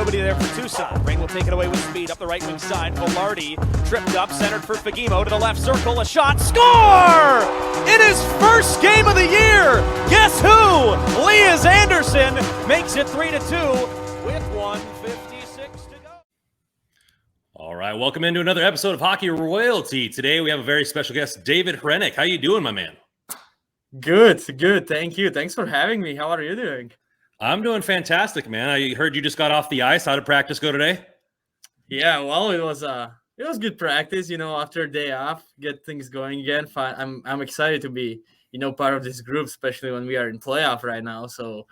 nobody there for Tucson. Ring will take it away with speed up the right wing side. Velarde tripped up, centered for Fagimo to the left circle. A shot, score! In his first game of the year, guess who? Lias Anderson makes it 3-2 with 1:56 to go. All right, welcome into another episode of Hockey Royalty. Today we have a very special guest, David Hrenak. How you doing, my man? Good. Thank you. Thanks for having me. How are you doing? I'm doing fantastic, man. I heard you just got off the ice. How did practice go today? Yeah, well, it was good practice. After a day off, get things going again. I'm excited to be part of this group, especially when we are in playoff right now. So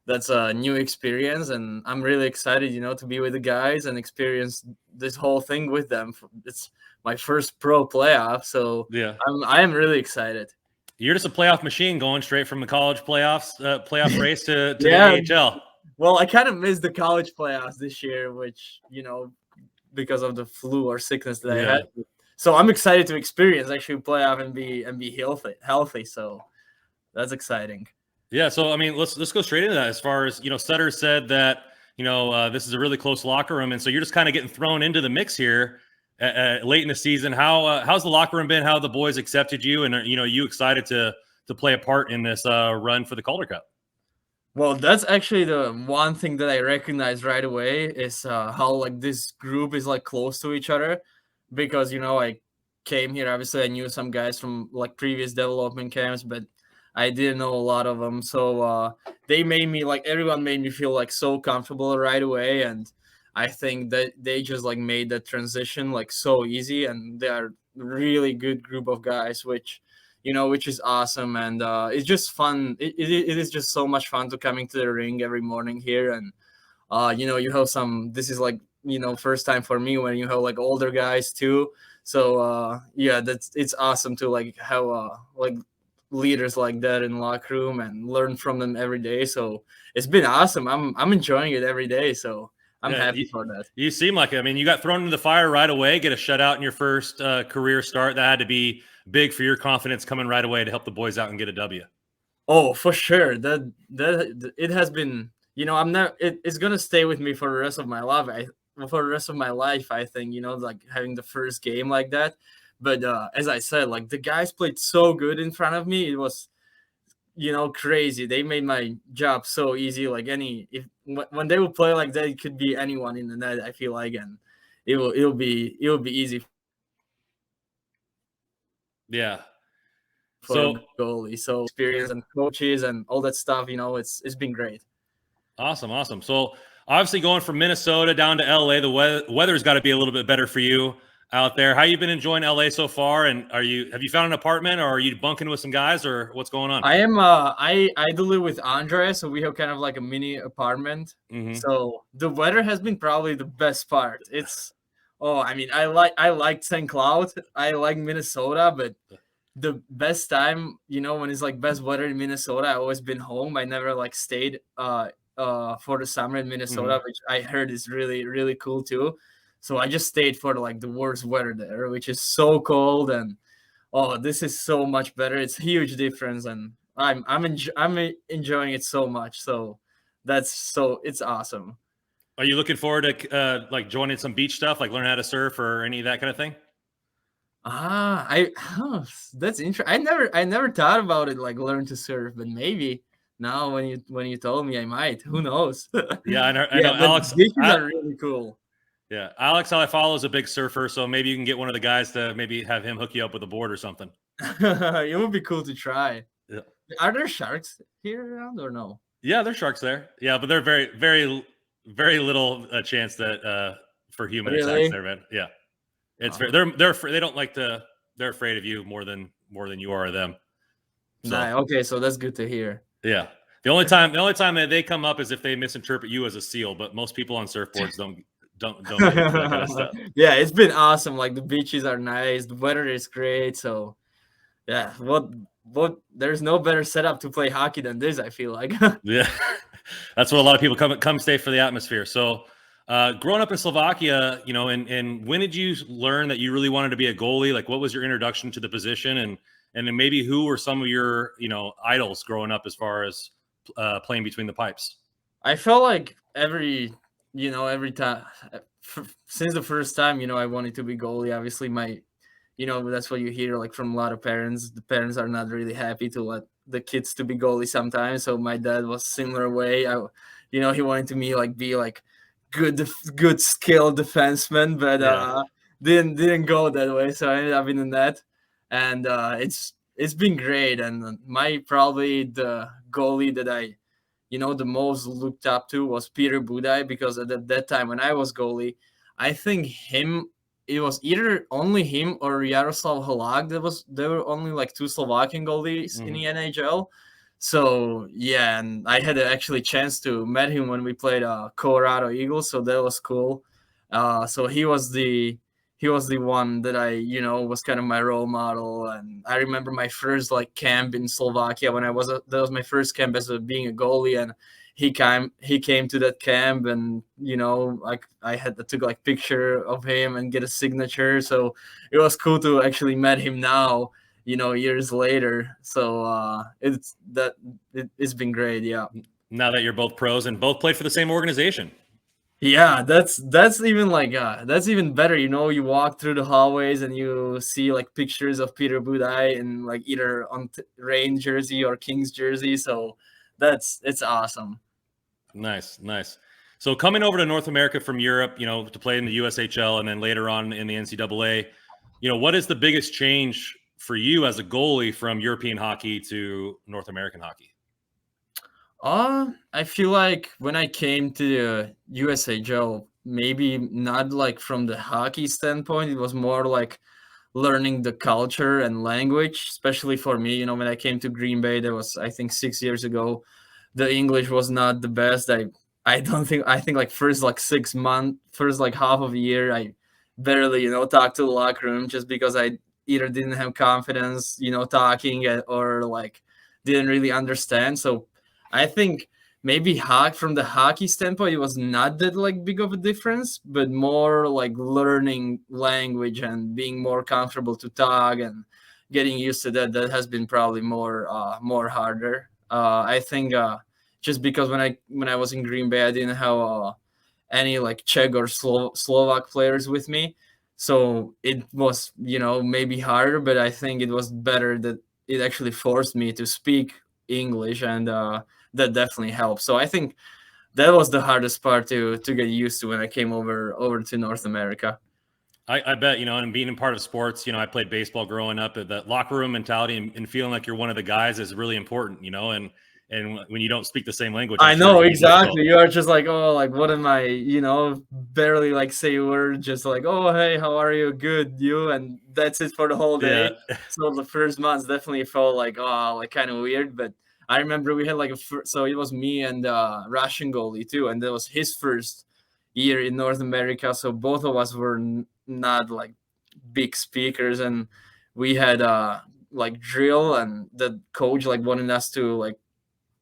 that's a new experience, and I'm really excited, to be with the guys and experience this whole thing with them. It's my first pro playoff, so yeah, I am really excited. You're just a playoff machine going straight from the college playoff race to yeah. the AHL. Well, I kind of missed the college playoffs this year, which, because of the flu or sickness that I had. So I'm excited to experience actually playoff and be healthy. So that's exciting. Yeah. So, I mean, let's go straight into that. As far as, Sutter said that, this is a really close locker room. And so you're just kind of getting thrown into the mix here. Late in the season, how's the locker room been? How have the boys accepted you, and you excited to play a part in this run for the Calder Cup? Well, that's actually the one thing that I recognize right away is how this group is close to each other, because I came here. Obviously, I knew some guys from previous development camps, but I didn't know a lot of them. So they made me everyone made me feel so comfortable right away, and I think that they just made that transition so easy, and they are really good group of guys, which is awesome. And it's just fun. It is just so much fun to coming to the ring every morning here. And you have this is first time for me when you have older guys too. So it's awesome to have leaders like that in the locker room and learn from them every day. So it's been awesome. I'm enjoying it every day. So I'm happy for that. You seem like it. I mean, you got thrown into the fire right away, get a shutout in your first career start. That had to be big for your confidence coming right away to help the boys out and get a W. Oh, for sure. That it has been, it's going to stay with me for the rest of my life. I think, having the first game like that. But as I said, the guys played so good in front of me. It was, crazy. They made my job so easy. When they will play like that, it could be anyone in the net, I feel like, and it'll be easy. Yeah. For goalie. So experience and coaches and all that stuff, it's been great. Awesome. So obviously going from Minnesota down to LA, the weather's got to be a little bit better for you out there. How you been enjoying LA so far? And have you found an apartment, or are you bunking with some guys, or what's going on? I am I do live with Andre, so we have kind of a mini apartment. Mm-hmm. So the weather has been probably the best part. I like St. Cloud. I like Minnesota, but the best time, when it's best weather in Minnesota, I always been home. I never stayed for the summer in Minnesota, which I heard is really, really cool too. So I just stayed for the worst weather there, which is so cold, and this is so much better. It's a huge difference, and I'm enjoying it so much. So it's awesome. Are you looking forward to joining some beach stuff, learn how to surf or any of that kind of thing? That's interesting. I never thought about it, learn to surf, but maybe now when you told me, I might. Who knows? Yeah, I know. Alex, beaches are really cool. Yeah, Alex, how I follow, is a big surfer, so maybe you can get one of the guys to maybe have him hook you up with a board or something. It would be cool to try. Yeah. Are there sharks here around or no? Yeah, there's sharks there. Yeah, but they're very, very, very little chance that for human attacks there, man. Yeah, it's they don't like to. They're afraid of you more than you are of them. So. Okay, so that's good to hear. Yeah, the only time that they come up is if they misinterpret you as a seal, but most people on surfboards don't get into that kind of stuff. Yeah, it's been awesome. The beaches are nice, the weather is great. So yeah, what there's no better setup to play hockey than this, I feel like. Yeah, that's what a lot of people come stay for the atmosphere. So growing up in Slovakia, and when did you learn that you really wanted to be a goalie? What was your introduction to the position, and then maybe who were some of your idols growing up as far as playing between the pipes? I felt like every every time since the first time, I wanted to be goalie. Obviously, that's what you hear like from a lot of parents. The parents are not really happy to let the kids to be goalie sometimes. So my dad was similar way. He wanted to me like be like good skilled defenseman, but Yeah. didn't go that way. So I ended up in the net, and it's been great. And my probably the goalie that I the most looked up to was Peter Budaj, because at that time when I was goalie, I think it was either only him or Yaroslav Halak. There were only like two Slovakian goalies in the NHL. So yeah, and I had actually chance to met him when we played Colorado Eagles, so that was cool. So he was the one that I was kind of my role model. And I remember my first like camp in Slovakia when that was my first camp as being a goalie. And he came to that camp, and like I took like picture of him and get a signature. So it was cool to actually met him now, years later. So it's been great. Yeah. Now that you're both pros and both played for the same organization. Yeah, that's even like that's even better. You walk through the hallways and you see like pictures of Peter Budaj in like either on Rain jersey or Kings jersey. So it's awesome. Nice, nice. So coming over to North America from Europe, to play in the USHL and then later on in the NCAA, what is the biggest change for you as a goalie from European hockey to North American hockey? I feel like when I came to the USHL, maybe not like from the hockey standpoint, it was more like learning the culture and language, especially for me. When I came to Green Bay, that was I think 6 years ago. The English was not the best. I think like first like 6 months, first like half of a year, I barely talked to the locker room, just because I either didn't have confidence talking, or like didn't really understand. So I think maybe from the hockey standpoint, it was not that like big of a difference, but more like learning language and being more comfortable to talk and getting used to that. That has been probably more harder. I think just because when I was in Green Bay, I didn't have any like Czech or Slovak players with me, so it was maybe harder. But I think it was better that it actually forced me to speak English, and that definitely helps. So I think that was the hardest part to get used to when I came over to North America. I bet, and being a part of sports, I played baseball growing up. That locker room mentality and feeling like you're one of the guys is really important, and when you don't speak the same language, I'm I sure it know can be difficult. exactly. You are just like, oh, like what am I? Barely like say a word. Just like, oh, hey, how are you? Good, you, and that's it for the whole day. Yeah. So the first months definitely felt like, oh, like kind of weird. But I remember we had like so it was me and Russian goalie too, and that was his first year in North America. So both of us were not like big speakers, and we had like drill, and the coach like wanted us to like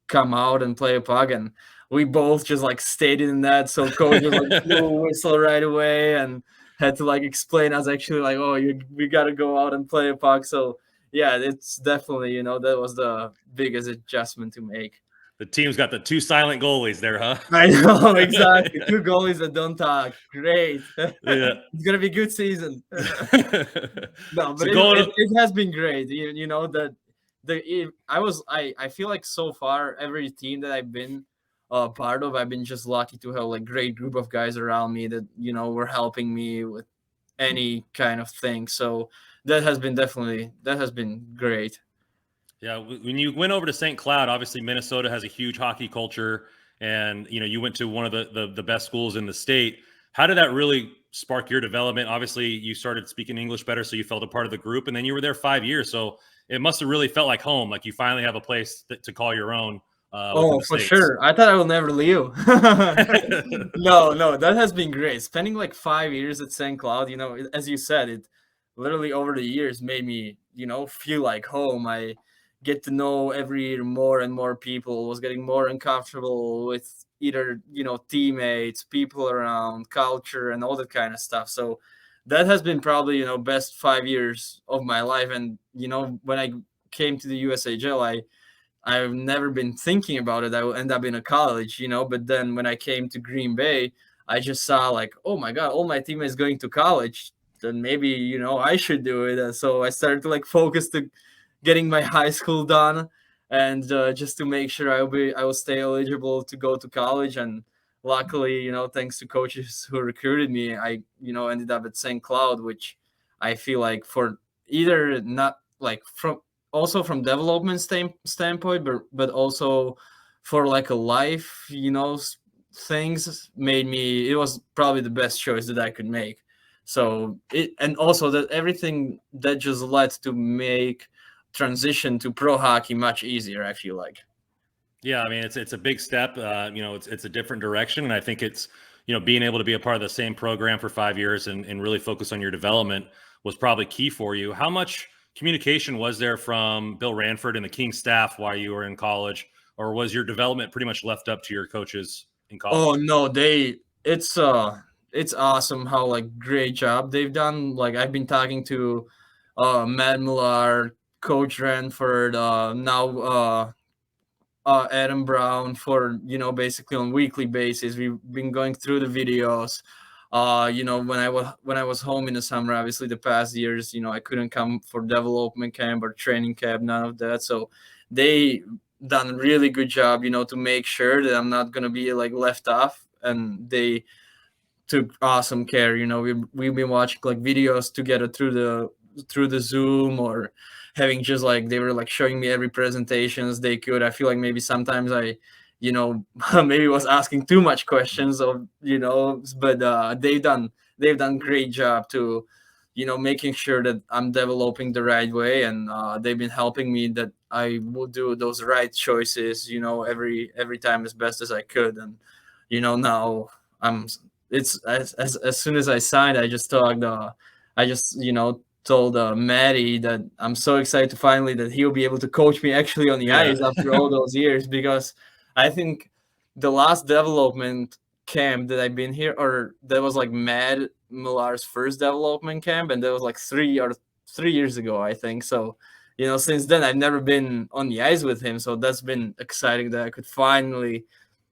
come out and play a puck, and we both just like stayed in that. So coach was like blew a whistle right away and had to like explain us actually like, oh, we got to go out and play a puck. So yeah, it's definitely that was the biggest adjustment to make. The team's got the two silent goalies there, huh? I know exactly. Two goalies that don't talk. Great. Yeah. It's gonna be a good season. No, but So it has been great. That I feel like so far every team that I've been part of, I've been just lucky to have like great group of guys around me that were helping me with any kind of thing. So that has been great. Yeah, when you went over to St. Cloud, obviously Minnesota has a huge hockey culture, and you went to one of the best schools in the state. How did that really spark your development? Obviously, you started speaking English better, so you felt a part of the group, and then you were there 5 years, so it must have really felt like home, like you finally have a place to call your own. Within Oh, the for States. sure. I thought I will never leave. No, that has been great. Spending like 5 years at St. Cloud, as you said, it literally over the years made me, feel like home. I get to know every year more and more people, was getting more uncomfortable with either, teammates, people around, culture, and all that kind of stuff. So that has been probably, best 5 years of my life. And, when I came to the USHL, I've never been thinking about it. I will end up in a college, but then when I came to Green Bay, I just saw like, oh my god, all my teammates going to college, then maybe I should do it. And so I started to like focus to getting my high school done, and just to make sure I will stay eligible to go to college. And luckily, thanks to coaches who recruited me, I ended up at St. Cloud, which I feel like for either not like from also from development standpoint, but also for like a life, things made me. It was probably the best choice that I could make. So it, and also that everything that just led to make transition to pro hockey much easier, I feel like. Yeah, I mean it's a big step. It's a different direction, and I think it's being able to be a part of the same program for 5 years and really focus on your development was probably key for you. How much communication was there from Bill Ranford and the King staff while you were in college, or was your development pretty much left up to your coaches in Oh college? no, it's awesome how like great job they've done. Like I've been talking to Matt Millar, Coach Ranford, now Adam Brown for basically on weekly basis. We've been going through the videos. When I was home in the summer, obviously the past years, I couldn't come for development camp or training camp, none of that. So they done a really good job, to make sure that I'm not gonna be like left off, and they took awesome care. We've been watching like videos together through the Zoom, or having just like they were like showing me every presentations they could. I feel like maybe sometimes I, maybe was asking too much questions of but they've done great job to making sure that I'm developing the right way, and they've been helping me that I will do those right choices every time as best as I could. And now I'm it's as soon as I signed, I just told Maddie that I'm so excited to finally that he'll be able to coach me actually on the Yeah. ice after all those years, because I think the last development camp that I've been here, or that was like Matt Millar's first development camp, and that was like 3 years ago, I think. So since then I've never been on the ice with him, so that's been exciting that I could finally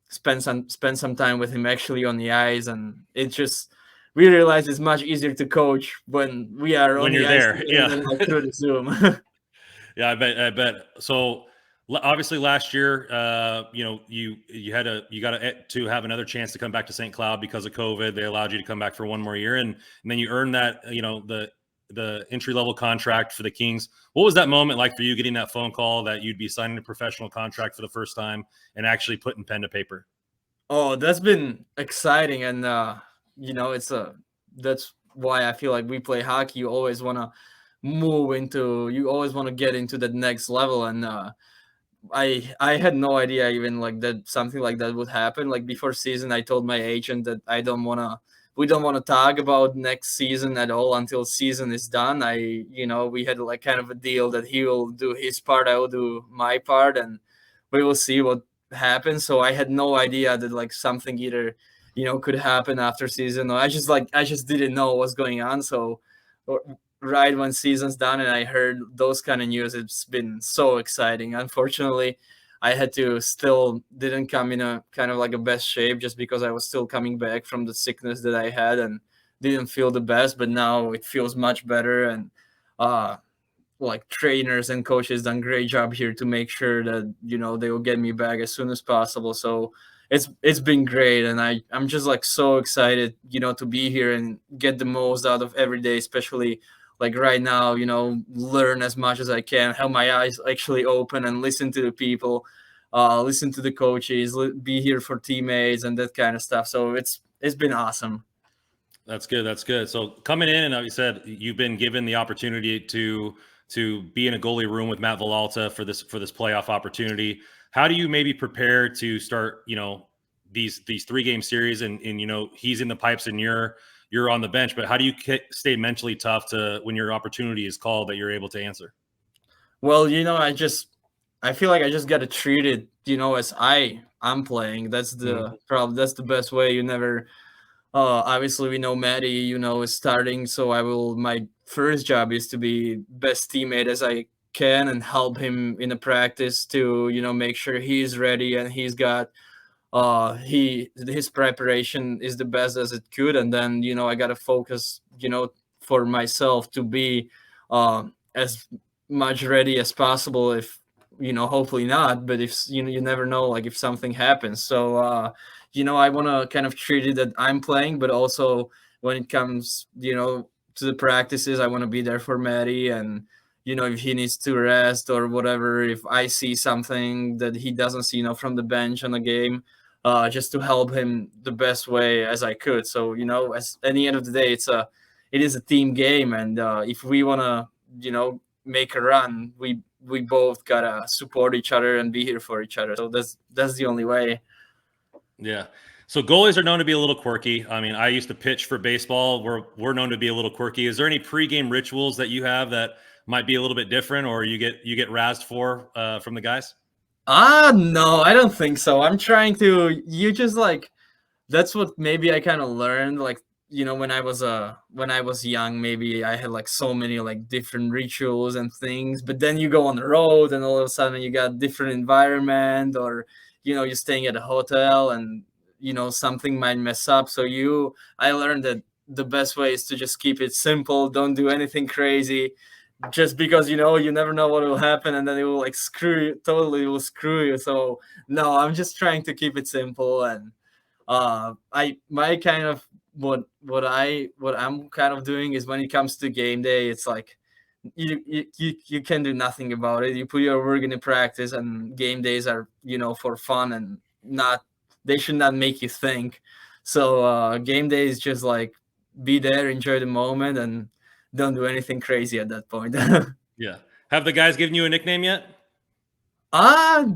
spend some time with him actually on the ice. And it just, we realize it's much easier to coach when we are on When the you're ice there, together yeah. than like through the Zoom. Yeah, I bet. So obviously last year, you got to have another chance to come back to St. Cloud because of COVID. They allowed you to come back for one more year, and then you earned that, the entry level contract for the Kings. What was that moment like for you, getting that phone call that you'd be signing a professional contract for the first time and actually putting pen to paper? Oh, that's been exciting. And it's a that's why I feel like we play hockey. You always want to get into that next level. And I had no idea even like that something like that would happen. Like before season, I told my agent that we don't want to talk about next season at all until season is done. We had like kind of a deal that he will do his part, I will do my part, and we will see what happens. So I had no idea that like something either could happen after season, or I just didn't know what's going on. So right when season's done and I heard those kind of news, it's been so exciting. Unfortunately, I had to still didn't come in a kind of like a best shape, just because I was still coming back from the sickness that I had and didn't feel the best. But now it feels much better. And uh like trainers and coaches done great job here to make sure that they will get me back as soon as possible. So it's been great, and I'm just like so excited to be here and get the most out of every day, especially like right now, learn as much as I can, have my eyes actually open and listen to the people, listen to the coaches, be here for teammates and that kind of stuff. So it's been awesome. That's good. That's good. So coming in, and like you said, you've been given the opportunity to be in a goalie room with Matt Villalta for this playoff opportunity. How do you maybe prepare to start, these 3-game series, and he's in the pipes and you're on the bench, but how do you stay mentally tough to when your opportunity is called that you're able to answer? Well, I feel like I just got to treat it, as I'm playing. That's Mhm. the problem. That's the best way. You never. Obviously, we know Maddie, is starting, so I will. My first job is to be best teammate as I can and help him in the practice to, make sure he's ready and he's got his preparation is the best as it could, and then I gotta focus for myself to be as much ready as possible. If hopefully not, but if you never know, like if something happens. So I want to kind of treat it that I'm playing, but also when it comes to the practices, I want to be there for Matty. And if he needs to rest or whatever, if I see something that he doesn't see from the bench on a game, just to help him the best way as I could. So as at the end of the day, it is a team game, and if we want to make a run, we both gotta support each other and be here for each other. So that's the only way. Yeah. So goalies are known to be a little quirky. I mean, I used to pitch for baseball. We're known to be a little quirky. Is there any pregame rituals that you have that might be a little bit different, or you get razzed for from the guys? No, I don't think so. I'm trying to. You just like that's what maybe I kind of learned. Like when I was young, maybe I had like so many like different rituals and things. But then you go on the road, and all of a sudden you got different environment, or you're staying at a hotel, and something might mess up. So I learned that the best way is to just keep it simple. Don't do anything crazy, just because you never know what will happen, and then it will like screw you. So no, I'm just trying to keep it simple. And I my kind of what I'm kind of doing is, when it comes to game day, it's like you can do nothing about it. You put your work into practice, and game days are for fun, and not they should not make you think. So game day is just like be there, enjoy the moment, and don't do anything crazy at that point. Yeah. Have the guys given you a nickname yet?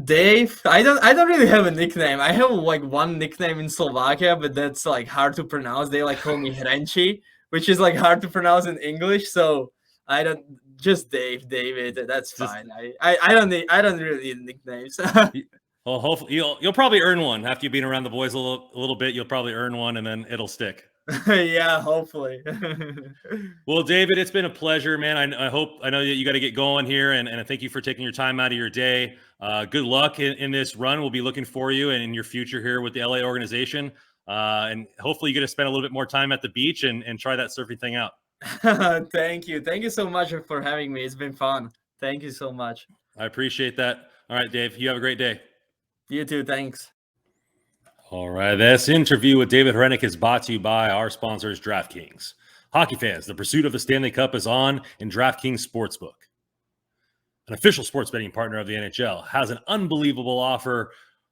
Dave. I don't really have a nickname. I have like one nickname in Slovakia, but that's like hard to pronounce. They like call me Hrenči, which is like hard to pronounce in English. So I don't just David. That's fine. I don't really need nicknames. Well, hopefully you'll probably earn one after you've been around the boys a little bit. You'll probably earn one, and then it'll stick. Yeah, hopefully. Well, David, it's been a pleasure, man. I know that you got to get going here, and I thank you for taking your time out of your day. Good luck in this run. We'll be looking for you and in your future here with the LA organization. And hopefully you get to spend a little bit more time at the beach and try that surfing thing out. Thank you. Thank you so much for having me. It's been fun. Thank you so much. I appreciate that. All right, Dave, you have a great day. You too. Thanks. All right, this interview with David Hrenak is brought to you by our sponsors, DraftKings. Hockey fans, the pursuit of the Stanley Cup is on in DraftKings Sportsbook. An official sports betting partner of the NHL has an unbelievable offer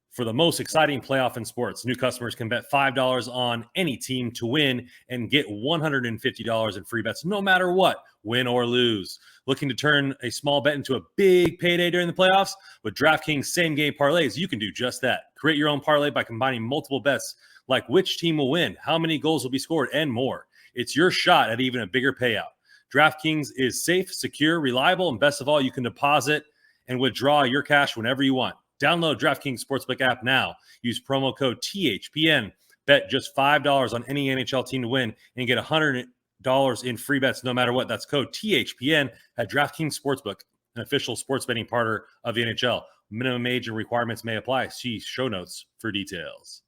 for the most exciting playoff in sports. New customers can bet $5 on any team to win and get $150 in free bets no matter what, win or lose. Looking to turn a small bet into a big payday during the playoffs? With DraftKings same-game parlays, you can do just that. Create your own parlay by combining multiple bets like which team will win, how many goals will be scored, and more. It's your shot at even a bigger payout. DraftKings is safe, secure, reliable, and best of all, you can deposit and withdraw your cash whenever you want. Download DraftKings Sportsbook app now. Use promo code THPN. Bet just $5 on any NHL team to win and get $100 in free bets no matter what. That's code THPN at DraftKings Sportsbook, an official sports betting partner of the NHL. Minimum age and requirements may apply. See show notes for details.